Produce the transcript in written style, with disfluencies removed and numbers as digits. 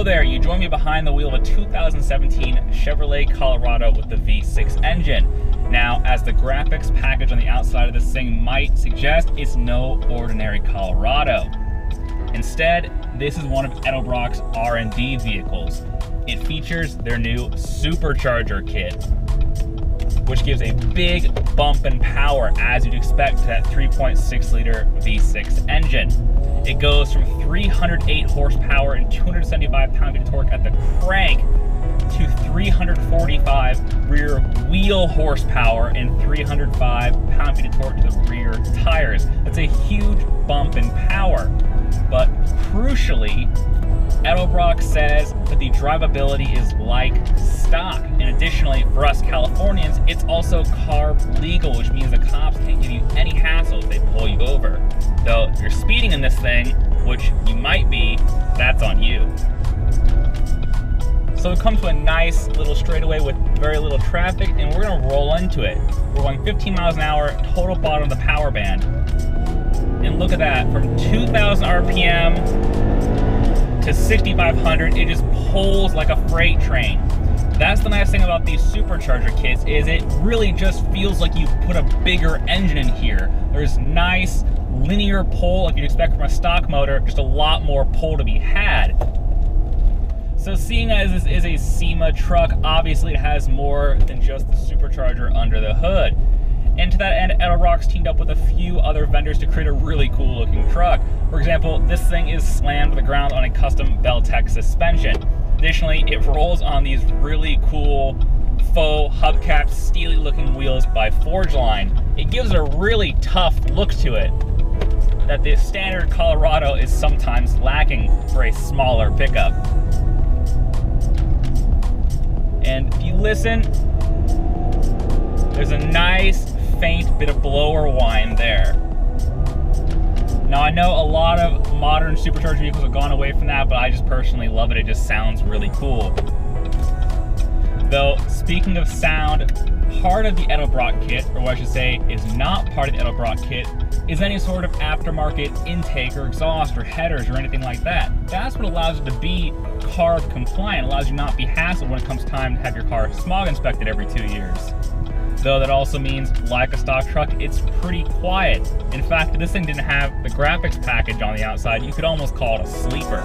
Hello there, you join me behind the wheel of a 2017 Chevrolet Colorado with the V6 engine. Now, as the graphics package on the outside of this thing might suggest, it's no ordinary Colorado. Instead, this is one of Edelbrock's R&D vehicles. It features their new Supercharger kit, which gives a big bump in power as you'd expect to that 3.6 liter V6 engine. It goes from 308 horsepower and 275 pound-feet of torque at the crank to 345 rear wheel horsepower and 305 pound-feet of torque to the rear tires. That's a huge bump in power. But crucially, Edelbrock says that the drivability is like stock. And additionally, for us Californians, it's also carb legal, which means the cops can't give you any hassle if they pull you over. Though if you're speeding in this thing, which you might be, that's on you. So we come to a nice little straightaway with very little traffic, and we're gonna roll into it. We're going 15 miles an hour, total bottom of the power band. And look at that, from 2,000 RPM to 6,500, it just pulls like a freight train. That's the nice thing about these Supercharger kits, is it really just feels like you put a bigger engine in here. There's nice linear pull like you'd expect from a stock motor, just a lot more pull to be had. So seeing as this is a SEMA truck, obviously it has more than just the Supercharger under the hood. And to that end, Edelbrock's teamed up with a few other vendors to create a really cool looking truck. For example, this thing is slammed to the ground on a custom Beltec suspension. Additionally, it rolls on these really cool faux hubcap steely looking wheels by Forgeline. It gives it a really tough look to it that the standard Colorado is sometimes lacking for a smaller pickup. And if you listen, there's a nice faint bit of blower whine there. Now I know a lot of modern supercharged vehicles have gone away from that, but I just personally love it. It just sounds really cool. Though, speaking of sound, part of the Edelbrock kit, or what I should say is not part of the Edelbrock kit, is any sort of aftermarket intake or exhaust or headers or anything like that. That's what allows it to be CARB compliant, allows you not to be hassled when it comes time to have your car smog inspected every 2 years. Though that also means, like a stock truck, it's pretty quiet. In fact, if this thing didn't have the graphics package on the outside, you could almost call it a sleeper.